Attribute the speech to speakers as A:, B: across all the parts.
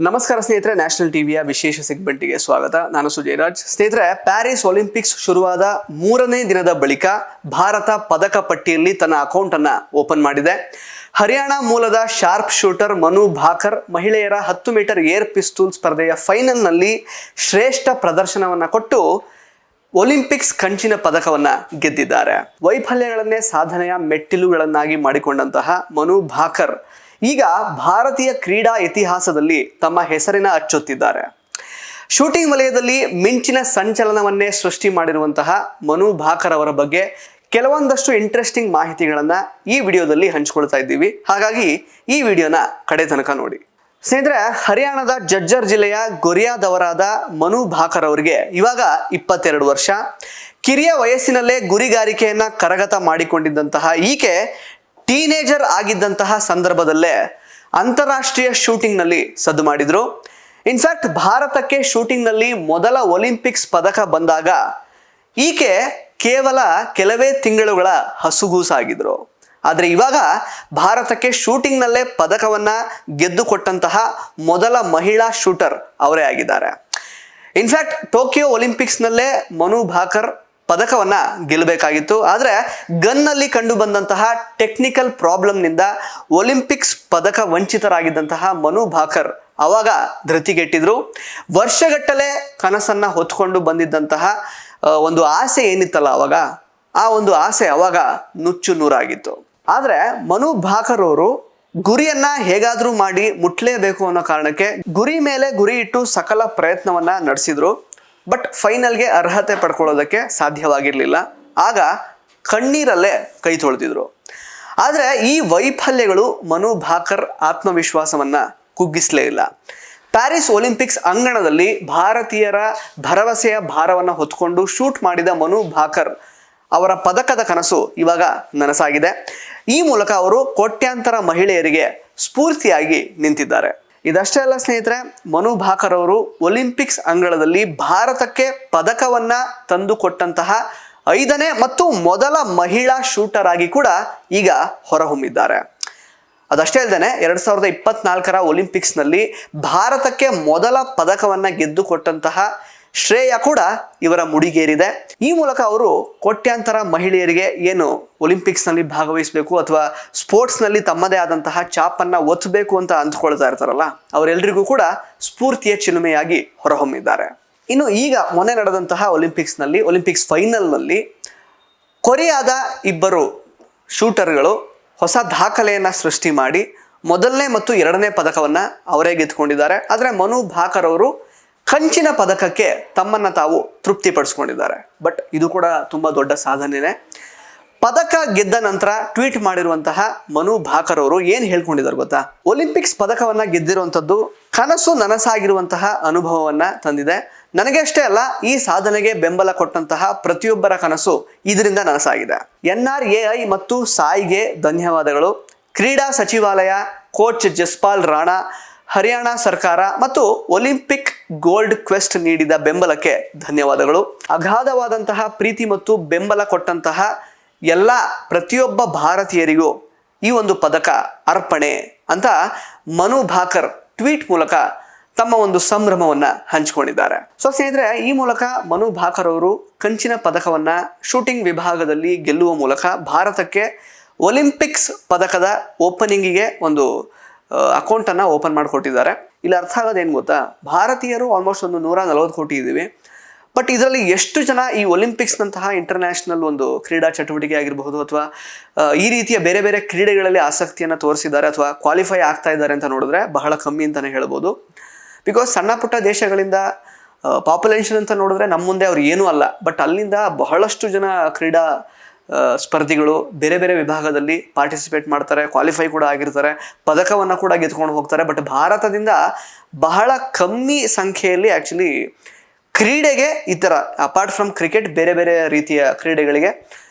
A: ನಮಸ್ಕಾರ ಸ್ನೇಹಿತರೆ, ನ್ಯಾಷನಲ್ ಟಿವಿಯ ವಿಶೇಷ ಸೆಗ್ಮೆಂಟ್ಗೆ ಸ್ವಾಗತ. ನಾನು ಸುಜಯರಾಜ್. ಸ್ನೇಹಿತರೆ, ಪ್ಯಾರಿಸ್ ಒಲಿಂಪಿಕ್ಸ್ ಶುರುವಾದ 3ನೇ ದಿನದ ಬಳಿಕ ಭಾರತ ಪದಕ ಪಟ್ಟಿಯಲ್ಲಿ ತನ್ನ ಅಕೌಂಟ್ ಅನ್ನ ಓಪನ್ ಮಾಡಿದೆ. ಹರಿಯಾಣ ಮೂಲದ ಶಾರ್ಪ್ ಶೂಟರ್ ಮನು ಭಾಕರ್ ಮಹಿಳೆಯರ 10 ಮೀಟರ್ ಏರ್ ಪಿಸ್ತೂಲ್ ಸ್ಪರ್ಧೆಯ ಫೈನಲ್ನಲ್ಲಿ ಶ್ರೇಷ್ಠ ಪ್ರದರ್ಶನವನ್ನ ಕೊಟ್ಟು ಒಲಿಂಪಿಕ್ಸ್ ಕಂಚಿನ ಪದಕವನ್ನ ಗೆದ್ದಿದ್ದಾರೆ. ವೈಫಲ್ಯಗಳನ್ನೇ ಸಾಧನೆಯ ಮೆಟ್ಟಿಲುಗಳನ್ನಾಗಿ ಮಾಡಿಕೊಂಡಂತಹ ಮನು ಭಾಕರ್ ಈಗ ಭಾರತೀಯ ಕ್ರೀಡಾ ಇತಿಹಾಸದಲ್ಲಿ ತಮ್ಮ ಹೆಸರಿನ ಅಚ್ಚೊತ್ತಿದ್ದಾರೆ. ಶೂಟಿಂಗ್ ವಲಯದಲ್ಲಿ ಮಿಂಚಿನ ಸಂಚಲನವನ್ನೇ ಸೃಷ್ಟಿ ಮಾಡಿರುವಂತಹ ಮನು ಭಾಕರ್ ಅವರ ಬಗ್ಗೆ ಕೆಲವೊಂದಷ್ಟು ಇಂಟ್ರೆಸ್ಟಿಂಗ್ ಮಾಹಿತಿಗಳನ್ನ ಈ ವಿಡಿಯೋದಲ್ಲಿ ಹಂಚಿಕೊಳ್ತಾ ಇದ್ದೀವಿ. ಹಾಗಾಗಿ ಈ ವಿಡಿಯೋನ ಕಡೆ ತನಕ ನೋಡಿ. ಸ್ನೇಹಿತರೆ, ಹರಿಯಾಣದ ಜಜ್ಜರ್ ಜಿಲ್ಲೆಯ ಗೊರಿಯಾದವರಾದ ಮನು ಭಾಕರ್ ಅವರಿಗೆ ಇವಾಗ 22 ವರ್ಷ. ಕಿರಿಯ ವಯಸ್ಸಿನಲ್ಲೇ ಗುರಿಗಾರಿಕೆಯನ್ನ ಕರಗತ ಮಾಡಿಕೊಂಡಿದ್ದಂತಹ ಈಕೆ ಟೀನೇಜರ್ ಆಗಿದ್ದಂತಹ ಸಂದರ್ಭದಲ್ಲೇ ಅಂತಾರಾಷ್ಟ್ರೀಯ ಶೂಟಿಂಗ್ನಲ್ಲಿ ಸದ್ದು ಮಾಡಿದ್ರು. ಇನ್ಫ್ಯಾಕ್ಟ್ ಭಾರತಕ್ಕೆ ಶೂಟಿಂಗ್ನಲ್ಲಿ ಮೊದಲ ಒಲಿಂಪಿಕ್ಸ್ ಪದಕ ಬಂದಾಗ ಈಕೆ ಕೇವಲ ಕೆಲವೇ ತಿಂಗಳುಗಳ ಹಸುಗೂಸಾಗಿದ್ರು. ಆದರೆ ಇವಾಗ ಭಾರತಕ್ಕೆ ಶೂಟಿಂಗ್ನಲ್ಲೇ ಪದಕವನ್ನ ಗೆದ್ದುಕೊಟ್ಟಂತಹ ಮೊದಲ ಮಹಿಳಾ ಶೂಟರ್ ಅವರೇ ಆಗಿದ್ದಾರೆ. ಇನ್ಫ್ಯಾಕ್ಟ್ ಟೋಕಿಯೋ ಒಲಿಂಪಿಕ್ಸ್ನಲ್ಲೇ ಮನು ಭಾಕರ್ ಪದಕವನ್ನ ಗೆಲ್ಲಬೇಕಾಗಿತ್ತು. ಆದರೆ ಗನ್ನಲ್ಲಿ ಕಂಡು ಬಂದಂತಹ ಟೆಕ್ನಿಕಲ್ ಪ್ರಾಬ್ಲಮ್ನಿಂದ ಒಲಿಂಪಿಕ್ಸ್ ಪದಕ ವಂಚಿತರಾಗಿದ್ದಂತಹ ಮನು ಭಾಕರ್ ಅವಾಗ ಧೃತಿಗೆಟ್ಟಿದ್ರು. ವರ್ಷಗಟ್ಟಲೆ ಕನಸನ್ನ ಹೊತ್ಕೊಂಡು ಬಂದಿದ್ದಂತಹ ಒಂದು ಆಸೆ ಏನಿತ್ತಲ್ಲ ಅವಾಗ, ಆ ಒಂದು ಆಸೆ ಅವಾಗ ನುಚ್ಚು ನೂರಾಗಿತ್ತು. ಆದರೆ ಮನು ಭಾಕರ್ ಅವರು ಗುರಿಯನ್ನ ಹೇಗಾದ್ರೂ ಮಾಡಿ ಮುಟ್ಲೇಬೇಕು ಅನ್ನೋ ಕಾರಣಕ್ಕೆ ಗುರಿ ಮೇಲೆ ಗುರಿ ಇಟ್ಟು ಸಕಲ ಪ್ರಯತ್ನವನ್ನ ನಡೆಸಿದ್ರು. ಬಟ್ ಫೈನಲ್ಗೆ ಅರ್ಹತೆ ಪಡ್ಕೊಳ್ಳೋದಕ್ಕೆ ಸಾಧ್ಯವಾಗಿರಲಿಲ್ಲ. ಆಗ ಕಣ್ಣೀರಲ್ಲೇ ಕೈ ತೊಳೆದಿದ್ರು. ಆದರೆ ಈ ವೈಫಲ್ಯಗಳು ಮನು ಭಾಕರ್ ಆತ್ಮವಿಶ್ವಾಸವನ್ನ ಕುಗ್ಗಿಸಲೇ ಇಲ್ಲ. ಪ್ಯಾರಿಸ್ ಒಲಿಂಪಿಕ್ಸ್ ಅಂಗಣದಲ್ಲಿ ಭಾರತೀಯರ ಭರವಸೆಯ ಭಾರವನ್ನು ಹೊತ್ಕೊಂಡು ಶೂಟ್ ಮಾಡಿದ ಮನು ಭಾಕರ್ ಅವರ ಪದಕದ ಕನಸು ಇವಾಗ ನನಸಾಗಿದೆ. ಈ ಮೂಲಕ ಅವರು ಕೋಟ್ಯಾಂತರ ಮಹಿಳೆಯರಿಗೆ ಸ್ಫೂರ್ತಿಯಾಗಿ ನಿಂತಿದ್ದಾರೆ. ಇದಷ್ಟೇ ಅಲ್ಲ ಸ್ನೇಹಿತರೆ, ಮನು ಭಾಕರ್ ಅವರು ಒಲಿಂಪಿಕ್ಸ್ ಅಂಗಳದಲ್ಲಿ ಭಾರತಕ್ಕೆ ಪದಕವನ್ನ ತಂದುಕೊಟ್ಟಂತಹ 5ನೇ ಮತ್ತು ಮೊದಲ ಮಹಿಳಾ ಶೂಟರ್ ಆಗಿ ಕೂಡ ಈಗ ಹೊರಹೊಮ್ಮಿದ್ದಾರೆ. ಅದಷ್ಟೇ ಅಲ್ಲದೆ 2024ರ ಒಲಿಂಪಿಕ್ಸ್ನಲ್ಲಿ ಭಾರತಕ್ಕೆ ಮೊದಲ ಪದಕವನ್ನ ಗೆದ್ದುಕೊಟ್ಟಂತಹ ಶ್ರೇಯ ಕೂಡ ಇವರ ಮುಡಿಗೇರಿದೆ. ಈ ಮೂಲಕ ಅವರು ಕೋಟ್ಯಾಂತರ ಮಹಿಳೆಯರಿಗೆ ಏನು ಒಲಿಂಪಿಕ್ಸ್ನಲ್ಲಿ ಭಾಗವಹಿಸಬೇಕು ಅಥವಾ ಸ್ಪೋರ್ಟ್ಸ್ನಲ್ಲಿ ತಮ್ಮದೇ ಆದಂತಹ ಚಾಪನ್ನ ಒತ್ತಬೇಕು ಅಂತ ಅಂದ್ಕೊಳ್ತಾ ಇರ್ತಾರಲ್ಲ, ಅವರೆಲ್ಲರಿಗೂ ಕೂಡ ಸ್ಫೂರ್ತಿಯ ಚಿಲುಮೆಯಾಗಿ ಹೊರಹೊಮ್ಮಿದ್ದಾರೆ. ಇನ್ನು ಈಗ ಮೊನ್ನೆ ನಡೆದಂತಹ ಒಲಿಂಪಿಕ್ಸ್ ಫೈನಲ್ನಲ್ಲಿ ಕೊರಿಯಾದ 2 ಶೂಟರ್ಗಳು ಹೊಸ ದಾಖಲೆಯನ್ನ ಸೃಷ್ಟಿ ಮಾಡಿ 1ನೇ ಮತ್ತು 2ನೇ ಪದಕವನ್ನ ಅವರೇ ಗೆದ್ದುಕೊಂಡಿದ್ದಾರೆ. ಆದರೆ ಮನು ಭಾಕರ್ ಅವರು ಕಂಚಿನ ಪದಕಕ್ಕೆ ತಮ್ಮನ್ನ ತಾವು ತೃಪ್ತಿಪಡಿಸ್ಕೊಂಡಿದ್ದಾರೆ. ಬಟ್ ಇದು ಕೂಡ ತುಂಬಾ ದೊಡ್ಡ ಸಾಧನೆನೇ. ಪದಕ ಗೆದ್ದ ನಂತರ ಟ್ವೀಟ್ ಮಾಡಿರುವಂತಹ ಮನು ಭಾಕರ್ ಅವರು ಏನ್ ಹೇಳ್ಕೊಂಡಿದ್ದಾರೆ ಗೊತ್ತಾ? ಒಲಿಂಪಿಕ್ಸ್ ಪದಕವನ್ನ ಗೆದ್ದಿರುವಂತದ್ದು ಕನಸು ನನಸಾಗಿರುವಂತಹ ಅನುಭವವನ್ನ ತಂದಿದೆ. ನನಗೆ ಅಷ್ಟೇ ಅಲ್ಲ, ಈ ಸಾಧನೆಗೆ ಬೆಂಬಲ ಕೊಟ್ಟಂತಹ ಪ್ರತಿಯೊಬ್ಬರ ಕನಸು ಇದರಿಂದ ನನಸಾಗಿದೆ. NRAI ಮತ್ತು ಸಾಯ್ಗೆ ಧನ್ಯವಾದಗಳು. ಕ್ರೀಡಾ ಸಚಿವಾಲಯ, ಕೋಚ್ ಜಸ್ಪಾಲ್ ರಾಣಾ, ಹರಿಯಾಣ ಸರ್ಕಾರ ಮತ್ತು ಒಲಿಂಪಿಕ್ ಗೋಲ್ಡ್ ಕ್ವೆಸ್ಟ್ ನೀಡಿದ ಬೆಂಬಲಕ್ಕೆ ಧನ್ಯವಾದಗಳು. ಅಗಾಧವಾದಂತಹ ಪ್ರೀತಿ ಮತ್ತು ಬೆಂಬಲ ಕೊಟ್ಟಂತಹ ಎಲ್ಲ ಪ್ರತಿಯೊಬ್ಬ ಭಾರತೀಯರಿಗೂ ಈ ಒಂದು ಪದಕ ಅರ್ಪಣೆ ಅಂತ ಮನು ಭಾಕರ್ ಟ್ವೀಟ್ ಮೂಲಕ ತಮ್ಮ ಒಂದು ಸಂಭ್ರಮವನ್ನ ಹಂಚಿಕೊಂಡಿದ್ದಾರೆ. ಸೊ ಸ್ನೇಹಿತರೆ, ಈ ಮೂಲಕ ಮನು ಭಾಕರ್ ಅವರು ಕಂಚಿನ ಪದಕವನ್ನ ಶೂಟಿಂಗ್ ವಿಭಾಗದಲ್ಲಿ ಗೆಲ್ಲುವ ಮೂಲಕ ಭಾರತಕ್ಕೆ ಒಲಿಂಪಿಕ್ಸ್ ಪದಕದ ಓಪನಿಂಗಿಗೆ ಒಂದು ಅಕೌಂಟನ್ನು ಓಪನ್ ಮಾಡಿಕೊಟ್ಟಿದ್ದಾರೆ. ಇಲ್ಲಿ ಅರ್ಥ ಆಗೋದೇನು ಗೊತ್ತಾ? ಭಾರತೀಯರು ಆಲ್ಮೋಸ್ಟ್ ಒಂದು 140 ಕೋಟಿ ಇದ್ದೀವಿ. ಬಟ್ ಇದರಲ್ಲಿ ಎಷ್ಟು ಜನ ಈ ಒಲಿಂಪಿಕ್ಸ್ನಂತಹ ಇಂಟರ್ನ್ಯಾಷನಲ್ ಒಂದು ಕ್ರೀಡಾ ಚಟುವಟಿಕೆ ಆಗಿರಬಹುದು ಅಥವಾ ಈ ರೀತಿಯ ಬೇರೆ ಬೇರೆ ಕ್ರೀಡೆಗಳಲ್ಲಿ ಆಸಕ್ತಿಯನ್ನು ತೋರಿಸಿದ್ದಾರೆ ಅಥವಾ ಕ್ವಾಲಿಫೈ ಆಗ್ತಾ ಇದ್ದಾರೆ ಅಂತ ನೋಡಿದ್ರೆ ಬಹಳ ಕಮ್ಮಿ ಅಂತಲೇ ಹೇಳ್ಬೋದು. ಬಿಕಾಸ್ ಸಣ್ಣ ಪುಟ್ಟ ದೇಶಗಳಿಂದ ಪಾಪ್ಯುಲೇಷನ್ ಅಂತ ನೋಡಿದ್ರೆ ನಮ್ಮ ಮುಂದೆ ಅವ್ರು ಏನೂ ಅಲ್ಲ. ಬಟ್ ಅಲ್ಲಿಂದ ಬಹಳಷ್ಟು ಜನ ಕ್ರೀಡಾ ಸ್ಪರ್ಧಿಗಳು ಬೇರೆ ಬೇರೆ ವಿಭಾಗದಲ್ಲಿ ಪಾರ್ಟಿಸಿಪೇಟ್ ಮಾಡ್ತಾರೆ, ಕ್ವಾಲಿಫೈ ಕೂಡ ಆಗಿರ್ತಾರೆ, ಪದಕವನ್ನು ಕೂಡ ಗೆದ್ಕೊಂಡು ಹೋಗ್ತಾರೆ. ಬಟ್ ಭಾರತದಿಂದ ಬಹಳ ಕಮ್ಮಿ ಸಂಖ್ಯೆಯಲ್ಲಿ ಆ್ಯಕ್ಚುಲಿ ಕ್ರೀಡೆಗೆ ಈ ಥರ ಅಪಾರ್ಟ್ ಫ್ರಮ್ ಕ್ರಿಕೆಟ್ ಬೇರೆ ಬೇರೆ ರೀತಿಯ ಕ್ರೀಡೆಗಳಿಗೆ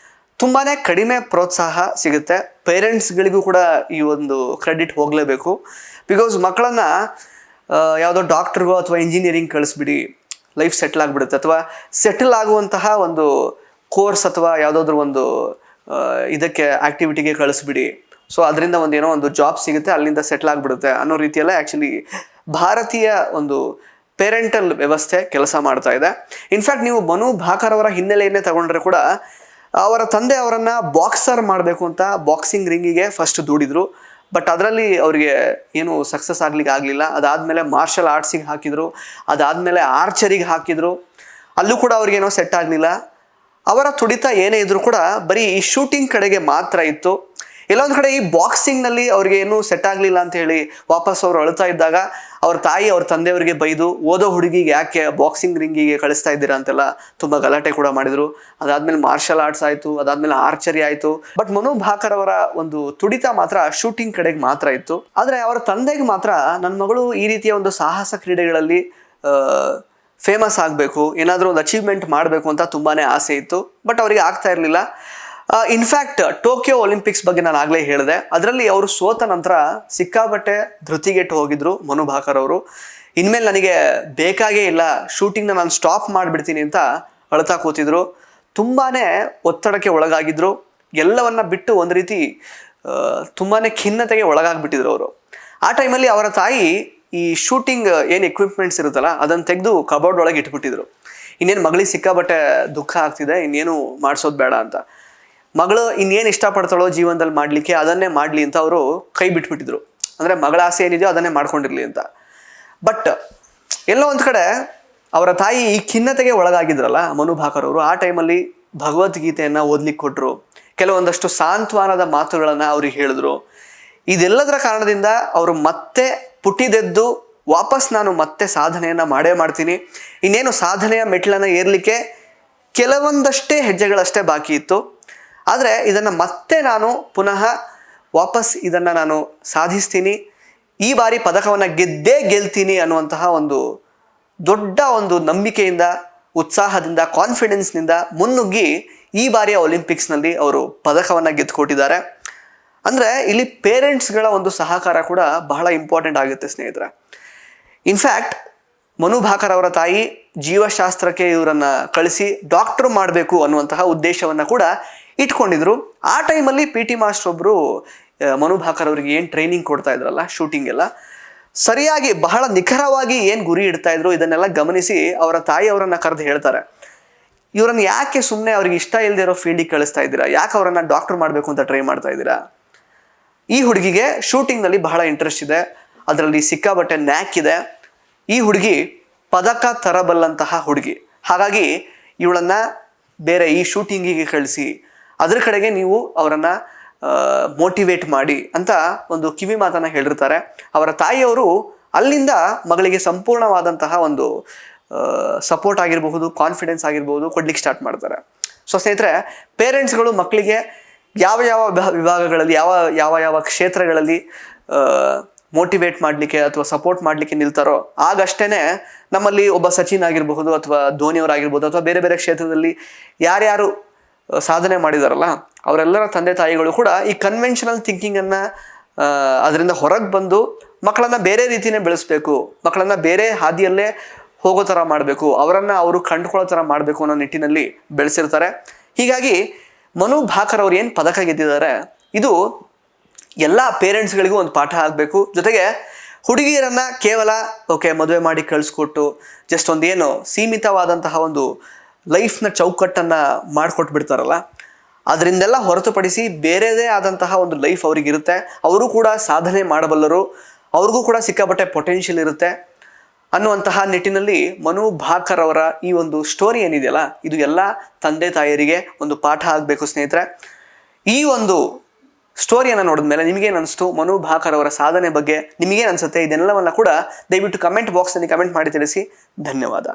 A: ತುಂಬಾ ಕಡಿಮೆ ಪ್ರೋತ್ಸಾಹ ಸಿಗುತ್ತೆ. ಪೇರೆಂಟ್ಸ್ಗಳಿಗೂ ಕೂಡ ಈ ಒಂದು ಕ್ರೆಡಿಟ್ ಹೋಗಲೇಬೇಕು. ಬಿಕಾಸ್ ಮಕ್ಕಳನ್ನು ಯಾವುದೋ ಡಾಕ್ಟ್ರಿಗೋ ಅಥವಾ ಇಂಜಿನಿಯರಿಂಗ್ ಕಳಿಸ್ಬಿಡಿ, ಲೈಫ್ ಸೆಟ್ಲ್ ಆಗಿಬಿಡುತ್ತೆ. ಅಥವಾ ಸೆಟಲ್ ಆಗುವಂತಹ ಒಂದು ಕೋರ್ಸ್ ಅಥವಾ ಯಾವುದಾದ್ರೂ ಒಂದು ಇದಕ್ಕೆ ಆ್ಯಕ್ಟಿವಿಟಿಗೆ ಕಳಿಸ್ಬಿಡಿ, ಸೊ ಅದರಿಂದ ಏನೋ ಒಂದು ಜಾಬ್ ಸಿಗುತ್ತೆ, ಅಲ್ಲಿಂದ ಸೆಟ್ಲ್ ಆಗಿಬಿಡುತ್ತೆ ಅನ್ನೋ ರೀತಿಯಲ್ಲೇ ಆ್ಯಕ್ಚುಲಿ ಭಾರತೀಯ ಒಂದು ಪೇರೆಂಟಲ್ ವ್ಯವಸ್ಥೆ ಕೆಲಸ ಮಾಡ್ತಾ ಇದೆ. ಇನ್ಫ್ಯಾಕ್ಟ್ ನೀವು ಮನು ಭಾಕರ್ ಅವರ ಹಿನ್ನೆಲೆಯನ್ನೇ ತಗೊಂಡ್ರೆ ಕೂಡ ಅವರ ತಂದೆ ಅವರನ್ನು ಬಾಕ್ಸರ್ ಮಾಡಬೇಕು ಅಂತ ಬಾಕ್ಸಿಂಗ್ ರಿಂಗಿಗೆ ಫಸ್ಟ್ ದೂಡಿದ್ರು. ಬಟ್ ಅದರಲ್ಲಿ ಅವರಿಗೆ ಏನು ಸಕ್ಸಸ್ ಆಗ್ಲಿಕ್ಕೆ ಆಗಲಿಲ್ಲ. ಅದಾದಮೇಲೆ ಮಾರ್ಷಲ್ ಆರ್ಟ್ಸಿಗೆ ಹಾಕಿದರು, ಅದಾದಮೇಲೆ ಆರ್ಚರಿಗೆ ಹಾಕಿದರು, ಅಲ್ಲೂ ಕೂಡ ಅವ್ರಿಗೇನೋ ಸೆಟ್ ಆಗಲಿಲ್ಲ. ಅವರ ತುಡಿತ ಏನೇ ಇದ್ರೂ ಕೂಡ ಬರೀ ಈ ಶೂಟಿಂಗ್ ಕಡೆಗೆ ಮಾತ್ರ ಇತ್ತು. ಎಲ್ಲೊಂದು ಕಡೆ ಈ ಬಾಕ್ಸಿಂಗ್ನಲ್ಲಿ ಅವ್ರಿಗೆ ಏನೂ ಸೆಟ್ ಆಗಲಿಲ್ಲ ಅಂತ ಹೇಳಿ ವಾಪಸ್ ಅವರು ಅಳ್ತಾ ಇದ್ದಾಗ ಅವ್ರ ತಾಯಿ ಅವ್ರ ತಂದೆಯವರಿಗೆ ಬೈದು ಓದೋ ಹುಡುಗಿಗೆ ಯಾಕೆ ಬಾಕ್ಸಿಂಗ್ ರಿಂಗಿಗೆ ಕಳಿಸ್ತಾ ಇದ್ದೀರಾ ಅಂತೆಲ್ಲ ತುಂಬ ಗಲಾಟೆ ಕೂಡ ಮಾಡಿದರು. ಅದಾದಮೇಲೆ ಮಾರ್ಷಲ್ ಆರ್ಟ್ಸ್ ಆಯಿತು, ಅದಾದಮೇಲೆ ಆರ್ಚರಿ ಆಯಿತು. ಬಟ್ ಮನು ಭಾಕರ್ ಅವರ ಒಂದು ತುಡಿತ ಮಾತ್ರ ಶೂಟಿಂಗ್ ಕಡೆಗೆ ಮಾತ್ರ ಇತ್ತು. ಆದರೆ ಅವರ ತಂದೆಗೆ ಮಾತ್ರ ನನ್ನ ಮಗಳು ಈ ರೀತಿಯ ಒಂದು ಸಾಹಸ ಕ್ರೀಡೆಗಳಲ್ಲಿ ಫೇಮಸ್ ಆಗಬೇಕು, ಏನಾದರೂ ಒಂದು ಅಚೀವ್ಮೆಂಟ್ ಮಾಡಬೇಕು ಅಂತ ತುಂಬಾ ಆಸೆ ಇತ್ತು. ಬಟ್ ಅವರಿಗೆ ಆಗ್ತಾ ಇರಲಿಲ್ಲ. ಇನ್ಫ್ಯಾಕ್ಟ್ ಟೋಕಿಯೋ ಒಲಿಂಪಿಕ್ಸ್ ಬಗ್ಗೆ ನಾನು ಆಗಲೇ ಹೇಳಿದೆ. ಅದರಲ್ಲಿ ಅವರು ಸೋತ ನಂತರ ಸಿಕ್ಕಾಪಟ್ಟೆ ಧೃತಿಗೆಟ್ಟು ಹೋಗಿದ್ರು ಮನು ಭಾಕರ್ ಅವರು. ಇನ್ಮೇಲೆ ನನಗೆ ಬೇಕಾಗೇ ಇಲ್ಲ, ಶೂಟಿಂಗ್ನ ನಾನು ಸ್ಟಾಪ್ ಮಾಡಿಬಿಡ್ತೀನಿ ಅಂತ ಅಳ್ತಾ ಕೂತಿದ್ರು. ತುಂಬಾ ಒತ್ತಡಕ್ಕೆ ಒಳಗಾಗಿದ್ರು. ಎಲ್ಲವನ್ನ ಬಿಟ್ಟು ಒಂದು ರೀತಿ ತುಂಬಾ ಖಿನ್ನತೆಗೆ ಒಳಗಾಗ್ಬಿಟ್ಟಿದ್ರು ಅವರು. ಆ ಟೈಮಲ್ಲಿ ಅವರ ತಾಯಿ ಈ ಶೂಟಿಂಗ್ ಏನು ಎಕ್ವಿಪ್ಮೆಂಟ್ಸ್ ಇರುತ್ತಲ್ಲ ಅದನ್ನು ತೆಗೆದು ಕಬೋರ್ಡ್ ಒಳಗೆ ಇಟ್ಬಿಟ್ಟಿದ್ರು. ಇನ್ನೇನು ಮಗಳಿಗೆ ಸಿಕ್ಕಾಪಟ್ಟೆ ದುಃಖ ಆಗ್ತಿದೆ, ಇನ್ನೇನು ಮಾಡಿಸೋದು ಬೇಡ ಅಂತ. ಮಗಳು ಇನ್ನೇನು ಇಷ್ಟಪಡ್ತಾಳೋ ಜೀವನದಲ್ಲಿ ಮಾಡಲಿಕ್ಕೆ ಅದನ್ನೇ ಮಾಡಲಿ ಅಂತ ಅವರು ಕೈ ಬಿಟ್ಬಿಟ್ಟಿದ್ರು. ಅಂದರೆ ಮಗಳ ಆಸೆ ಏನಿದೆಯೋ ಅದನ್ನೇ ಮಾಡ್ಕೊಂಡಿರಲಿ ಅಂತ. ಬಟ್ ಎಲ್ಲೋ ಒಂದು ಕಡೆ ಅವರ ತಾಯಿ ಈ ಖಿನ್ನತೆಗೆ ಒಳಗಾಗಿದ್ರಲ್ಲ ಮನು ಭಾಕರ್ ಅವರು, ಆ ಟೈಮಲ್ಲಿ ಭಗವದ್ಗೀತೆಯನ್ನು ಓದ್ಲಿಕ್ಕೆ ಕೊಟ್ಟರು, ಕೆಲವೊಂದಷ್ಟು ಸಾಂತ್ವನದ ಮಾತುಗಳನ್ನು ಅವ್ರಿಗೆ ಹೇಳಿದ್ರು. ಇದೆಲ್ಲದರ ಕಾರಣದಿಂದ ಅವರು ಮತ್ತೆ ಪುಟಿದೆದ್ದು ವಾಪಸ್ ನಾನು ಮತ್ತೆ ಸಾಧನೆಯನ್ನು ಮಾಡೇ ಮಾಡ್ತೀನಿ, ಇನ್ನೇನು ಸಾಧನೆಯ ಮೆಟ್ಲನ್ನು ಏರಲಿಕ್ಕೆ ಕೆಲವೊಂದಷ್ಟೇ ಹೆಜ್ಜೆಗಳಷ್ಟೇ ಬಾಕಿ ಇತ್ತು, ಆದರೆ ಇದನ್ನು ಮತ್ತೆ ನಾನು ಪುನಃ ವಾಪಸ್ ಇದನ್ನು ನಾನು ಸಾಧಿಸ್ತೀನಿ, ಈ ಬಾರಿ ಪದಕವನ್ನು ಗೆದ್ದೇ ಗೆಲ್ತೀನಿ ಅನ್ನುವಂತಹ ಒಂದು ದೊಡ್ಡ ಒಂದು ನಂಬಿಕೆಯಿಂದ, ಉತ್ಸಾಹದಿಂದ, ಕಾನ್ಫಿಡೆನ್ಸ್ನಿಂದ ಮುನ್ನುಗ್ಗಿ ಈ ಬಾರಿಯ ಒಲಿಂಪಿಕ್ಸ್ನಲ್ಲಿ ಅವರು ಪದಕವನ್ನು ಗೆದ್ದುಕೊಟ್ಟಿದ್ದಾರೆ. ಅಂದರೆ ಇಲ್ಲಿ ಪೇರೆಂಟ್ಸ್ಗಳ ಒಂದು ಸಹಕಾರ ಕೂಡ ಬಹಳ ಇಂಪಾರ್ಟೆಂಟ್ ಆಗುತ್ತೆ ಸ್ನೇಹಿತರೆ. ಇನ್ಫ್ಯಾಕ್ಟ್ ಮನು ಭಾಕರ್ ಅವರ ತಾಯಿ ಜೀವಶಾಸ್ತ್ರಕ್ಕೆ ಇವರನ್ನು ಕಳಿಸಿ ಡಾಕ್ಟರ್ ಮಾಡಬೇಕು ಅನ್ನುವಂತಹ ಉದ್ದೇಶವನ್ನು ಕೂಡ ಇಟ್ಕೊಂಡಿದ್ರು. ಆ ಟೈಮಲ್ಲಿ ಪಿ ಟಿ ಮಾಸ್ಟರ್ ಒಬ್ಬರು ಮನು ಭಾಕರ್ ಅವರಿಗೆ ಏನು ಟ್ರೈನಿಂಗ್ ಕೊಡ್ತಾ ಇದ್ರಲ್ಲ ಶೂಟಿಂಗ್ ಎಲ್ಲ, ಸರಿಯಾಗಿ ಬಹಳ ನಿಖರವಾಗಿ ಏನು ಗುರಿ ಇಡ್ತಾ ಇದ್ರು ಇದನ್ನೆಲ್ಲ ಗಮನಿಸಿ ಅವರ ತಾಯಿ ಅವರನ್ನು ಕರೆದು ಹೇಳ್ತಾರೆ, ಇವರನ್ನು ಯಾಕೆ ಸುಮ್ಮನೆ ಅವ್ರಿಗೆ ಇಷ್ಟ ಇಲ್ಲದೆ ಇರೋ ಫೀಲ್ಡಿಗೆ ಕಳಿಸ್ತಾ ಇದ್ದೀರಾ, ಯಾಕೆ ಅವರನ್ನು ಡಾಕ್ಟರ್ ಮಾಡಬೇಕು ಅಂತ ಟ್ರೈ ಮಾಡ್ತಾ ಇದ್ದೀರಾ. ಈ ಹುಡುಗಿಗೆ ಶೂಟಿಂಗ್ನಲ್ಲಿ ಬಹಳ ಇಂಟ್ರೆಸ್ಟ್ ಇದೆ, ಅದರಲ್ಲಿ ಸಿಕ್ಕಾಬಟ್ಟೆ ನ್ಯಾಕ್ ಇದೆ, ಈ ಹುಡುಗಿ ಪದಕ ತರಬಲ್ಲಂತಹ ಹುಡುಗಿ, ಹಾಗಾಗಿ ಇವಳನ್ನು ಬೇರೆ ಈ ಶೂಟಿಂಗಿಗೆ ಕಳಿಸಿ ಅದ್ರ ಕಡೆಗೆ ನೀವು ಅವರನ್ನು ಮೋಟಿವೇಟ್ ಮಾಡಿ ಅಂತ ಒಂದು ಕಿವಿ ಮಾತನ್ನು ಹೇಳಿರ್ತಾರೆ. ಅವರ ತಾಯಿಯವರು ಅಲ್ಲಿಂದ ಮಗಳಿಗೆ ಸಂಪೂರ್ಣವಾದಂತಹ ಒಂದು ಸಪೋರ್ಟ್ ಆಗಿರಬಹುದು, ಕಾನ್ಫಿಡೆನ್ಸ್ ಆಗಿರ್ಬೋದು ಕೊಡ್ಲಿಕ್ಕೆ ಸ್ಟಾರ್ಟ್ ಮಾಡ್ತಾರೆ. ಸೊ ಸ್ನೇಹಿತರೆ, ಪೇರೆಂಟ್ಸ್ಗಳು ಮಕ್ಕಳಿಗೆ ಯಾವ ಯಾವ ವಿಭಾಗಗಳಲ್ಲಿ ಯಾವ ಯಾವ ಯಾವ ಕ್ಷೇತ್ರಗಳಲ್ಲಿ ಮೋಟಿವೇಟ್ ಮಾಡಲಿಕ್ಕೆ ಅಥವಾ ಸಪೋರ್ಟ್ ಮಾಡಲಿಕ್ಕೆ ನಿಲ್ತಾರೋ ಆಗಷ್ಟೇ ನಮ್ಮಲ್ಲಿ ಒಬ್ಬ ಸಚಿನ್ ಆಗಿರಬಹುದು ಅಥವಾ ಧೋನಿಯವರಾಗಿರ್ಬೋದು ಅಥವಾ ಬೇರೆ ಬೇರೆ ಕ್ಷೇತ್ರದಲ್ಲಿ ಯಾರ್ಯಾರು ಸಾಧನೆ ಮಾಡಿದಾರಲ್ಲ ಅವರೆಲ್ಲರ ತಂದೆ ತಾಯಿಗಳು ಕೂಡ ಈ ಕನ್ವೆನ್ಷನಲ್ ಥಿಂಕಿಂಗನ್ನು ಅದರಿಂದ ಹೊರಗೆ ಬಂದು ಮಕ್ಕಳನ್ನು ಬೇರೆ ರೀತಿಯೇ ಬೆಳೆಸಬೇಕು, ಮಕ್ಕಳನ್ನು ಬೇರೆ ಹಾದಿಯಲ್ಲೇ ಹೋಗೋ ಥರ ಮಾಡಬೇಕು, ಅವರನ್ನು ಅವರು ಕಂಡುಕೊಳ್ಳೋ ಥರ ಮಾಡಬೇಕು ಅನ್ನೋ ನಿಟ್ಟಿನಲ್ಲಿ ಬೆಳೆಸಿರ್ತಾರೆ. ಹೀಗಾಗಿ ಮನು ಭಾಕರ್ ಅವ್ರು ಏನು ಪದಕ ಗೆದ್ದಿದ್ದಾರೆ ಇದು ಎಲ್ಲ ಪೇರೆಂಟ್ಸ್ಗಳಿಗೂ ಒಂದು ಪಾಠ ಆಗಬೇಕು. ಜೊತೆಗೆ ಹುಡುಗಿಯರನ್ನು ಕೇವಲ ಮದುವೆ ಮಾಡಿ ಕಳಿಸ್ಕೊಟ್ಟು ಜಸ್ಟ್ ಒಂದೇನು ಸೀಮಿತವಾದಂತಹ ಒಂದು ಲೈಫ್ನ ಚೌಕಟ್ಟನ್ನು ಮಾಡಿಕೊಟ್ಬಿಡ್ತಾರಲ್ಲ, ಅದರಿಂದೆಲ್ಲ ಹೊರತುಪಡಿಸಿ ಬೇರೆದೇ ಆದಂತಹ ಒಂದು ಲೈಫ್ ಅವ್ರಿಗಿರುತ್ತೆ. ಅವರು ಕೂಡ ಸಾಧನೆ ಮಾಡಬಲ್ಲರು, ಅವ್ರಿಗೂ ಕೂಡ ಸಿಕ್ಕಾಪಟ್ಟೆ ಪೊಟೆನ್ಷಿಯಲ್ ಇರುತ್ತೆ ಅನ್ನುವಂತಹ ನಿಟ್ಟಿನಲ್ಲಿ ಮನು ಭಾಕರ್ ಅವರ ಈ ಒಂದು ಸ್ಟೋರಿ ಏನಿದೆಯಲ್ಲ ಇದು ಎಲ್ಲ ತಂದೆ ತಾಯಿಯರಿಗೆ ಒಂದು ಪಾಠ ಆಗಬೇಕು ಸ್ನೇಹಿತರೆ. ಈ ಒಂದು ಸ್ಟೋರಿಯನ್ನು ನೋಡಿದ ಮೇಲೆ ನಿಮಗೇನು ಅನಿಸ್ತು, ಮನು ಭಾಕರ್ ಅವರ ಸಾಧನೆ ಬಗ್ಗೆ ನಿಮಗೇನು ಅನಿಸುತ್ತೆ, ಇದೆಲ್ಲವನ್ನ ಕೂಡ ದಯವಿಟ್ಟು ಕಮೆಂಟ್ ಬಾಕ್ಸ್ನಲ್ಲಿ ಕಮೆಂಟ್ ಮಾಡಿ ತಿಳಿಸಿ. ಧನ್ಯವಾದ.